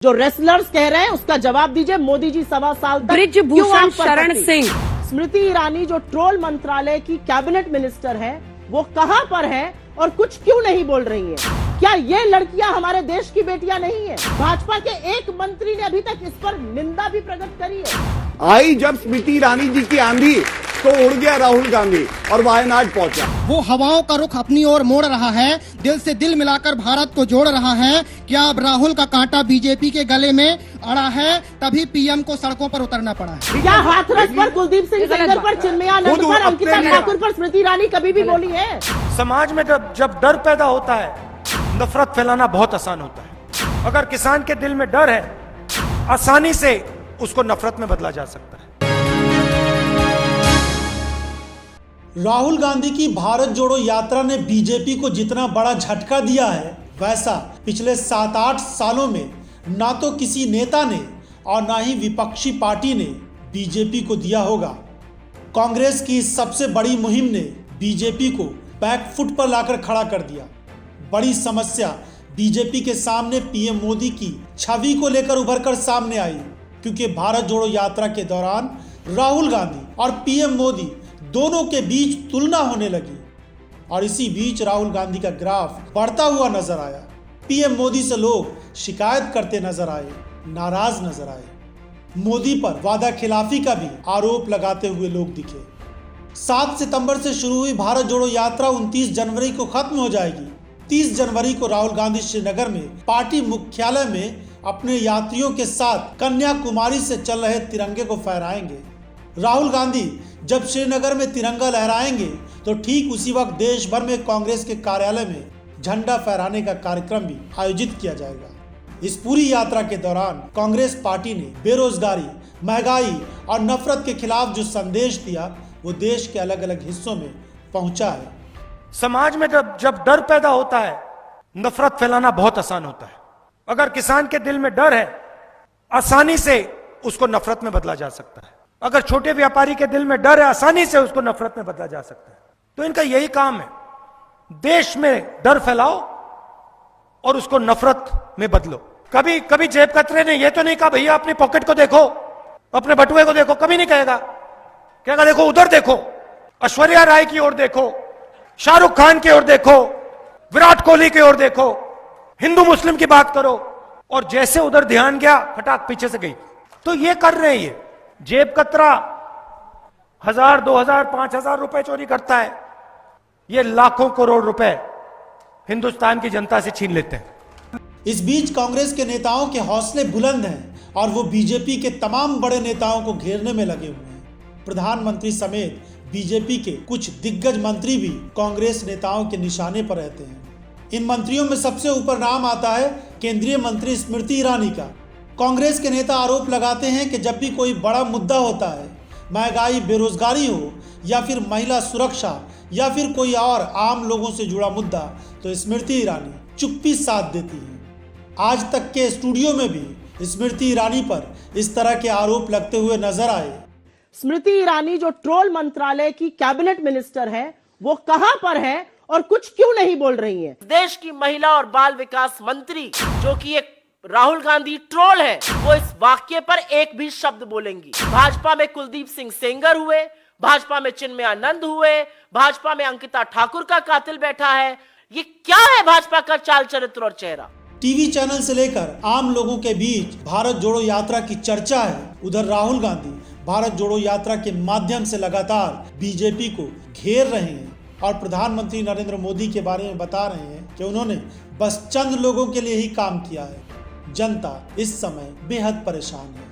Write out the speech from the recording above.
जो रेसलर्स कह रहे हैं उसका जवाब दीजिए। मोदी जी 1.25 साल तक ब्रिजभूषण शरण सिंह, स्मृति ईरानी जो ट्रोल मंत्रालय की कैबिनेट मिनिस्टर है, वो कहां पर है और कुछ क्यों नहीं बोल रही है? क्या ये लड़कियां हमारे देश की बेटियां नहीं है? भाजपा के एक मंत्री ने अभी तक इस पर निंदा भी प्रकट करी है। आई जब स्मृति ईरानी जी की आंधी तो उड़ गया राहुल गांधी और वायनाड पहुंचा। वो हवाओं का रुख अपनी ओर मोड़ रहा है, दिल से दिल मिलाकर भारत को जोड़ रहा है। क्या अब राहुल का कांटा बीजेपी के गले में अड़ा है? तभी पीएम को सड़कों पर उतरना पड़ा है। क्या हाथरस पर, कुलदीप सिंह सेंगर पर, चिन्मयानंद पर, अंकिता ठाकुर पर स्मृति ईरानी कभी भी बोली है? समाज में जब डर पैदा होता है, नफरत फैलाना बहुत आसान होता है। अगर किसान के दिल में डर है, आसानी से उसको नफरत में बदला जा सकता है। राहुल गांधी की भारत जोड़ो यात्रा ने बीजेपी को जितना बड़ा झटका दिया है, वैसा पिछले 7-8 सालों में ना तो किसी नेता ने और ना ही विपक्षी पार्टी ने बीजेपी को दिया होगा। कांग्रेस की इस सबसे बड़ी मुहिम ने बीजेपी को बैकफुट पर लाकर खड़ा कर दिया। बड़ी समस्या बीजेपी के सामने पीएम मोदी की छवि को लेकर उभरकर सामने आई, क्योंकि भारत जोड़ो यात्रा के दौरान राहुल गांधी और पीएम मोदी दोनों के बीच तुलना होने लगी और इसी बीच राहुल गांधी का ग्राफ बढ़ता हुआ नजर आया। पीएम मोदी से लोग शिकायत करते नजर आए, नाराज नजर आए। मोदी पर वादा खिलाफी का भी आरोप लगाते हुए लोग दिखे। 7 सितंबर से शुरू हुई भारत जोड़ो यात्रा 29 जनवरी को खत्म हो जाएगी। 30 जनवरी को राहुल गांधी श्रीनगर में पार्टी मुख्यालय में अपने यात्रियों के साथ कन्याकुमारी से चल रहे तिरंगे को फहराएंगे। राहुल गांधी जब श्रीनगर में तिरंगा लहराएंगे तो ठीक उसी वक्त देश भर में कांग्रेस के कार्यालय में झंडा फहराने का कार्यक्रम भी आयोजित किया जाएगा। इस पूरी यात्रा के दौरान कांग्रेस पार्टी ने बेरोजगारी, महंगाई और नफरत के खिलाफ जो संदेश दिया, वो देश के अलग अलग हिस्सों में पहुंचा है। समाज में जब डर पैदा होता है, नफरत फैलाना बहुत आसान होता है। अगर किसान के दिल में डर है, आसानी से उसको नफरत में बदला जा सकता है। अगर छोटे व्यापारी के दिल में डर है, आसानी से उसको नफरत में बदला जा सकता है। तो इनका यही काम है, देश में डर फैलाओ और उसको नफरत में बदलो। कभी जेब कतरे ने यह तो नहीं कहा भैया अपनी पॉकेट को देखो, अपने बटुए को देखो, कभी नहीं कहेगा। कहेगा देखो उधर देखो, ऐश्वर्या राय की ओर देखो, शाहरुख खान की ओर देखो, विराट कोहली की ओर देखो, हिंदू मुस्लिम की बात करो। और जैसे उधर ध्यान गया, फटाक पीछे से गई। तो ये कर रहे हैं, ये जेब कतरा 1000, 2000, 5000 रुपए चोरी करता है, ये लाखों करोड़ रुपए हिंदुस्तान की जनता से छीन लेते हैं। इस बीच कांग्रेस के नेताओं के हौसले बुलंद हैं और वो बीजेपी के तमाम बड़े नेताओं को घेरने में लगे हुए हैं। प्रधानमंत्री समेत बीजेपी के कुछ दिग्गज मंत्री भी कांग्रेस नेताओं के निशाने पर रहते हैं। इन मंत्रियों में सबसे ऊपर नाम आता है केंद्रीय मंत्री स्मृति ईरानी का। कांग्रेस के नेता आरोप लगाते हैं कि जब भी कोई बड़ा मुद्दा होता है, महंगाई, बेरोजगारी हो या फिर महिला सुरक्षा या फिर कोई और आम लोगों से जुड़ा मुद्दा, तो स्मृति ईरानी चुप्पी साध देती है। आज तक के स्टूडियो में भी स्मृति ईरानी पर इस तरह के आरोप लगते हुए नजर आए। स्मृति ईरानी जो ट्रोल मंत्रालय की कैबिनेट मिनिस्टर है, वो कहां पर है और कुछ क्यों नहीं बोल रही है? देश की महिला और बाल विकास मंत्री जो कि एक राहुल गांधी ट्रोल है, वो इस वाक्य पर एक भी शब्द बोलेंगी। भाजपा में कुलदीप सिंह सेंगर हुए, भाजपा में चिन्मयानंद हुए, भाजपा में अंकिता ठाकुर का कातिल बैठा है। ये क्या है भाजपा का चाल चरित्र और चेहरा? टीवी चैनल से लेकर आम लोगों के बीच भारत जोड़ो यात्रा की चर्चा है। उधर राहुल गांधी भारत जोड़ो यात्रा के माध्यम से लगातार बीजेपी को घेर रहे हैं और प्रधानमंत्री नरेंद्र मोदी के बारे में बता रहे हैं कि उन्होंने बस चंद लोगों के लिए ही काम किया है। जनता इस समय बेहद परेशान है।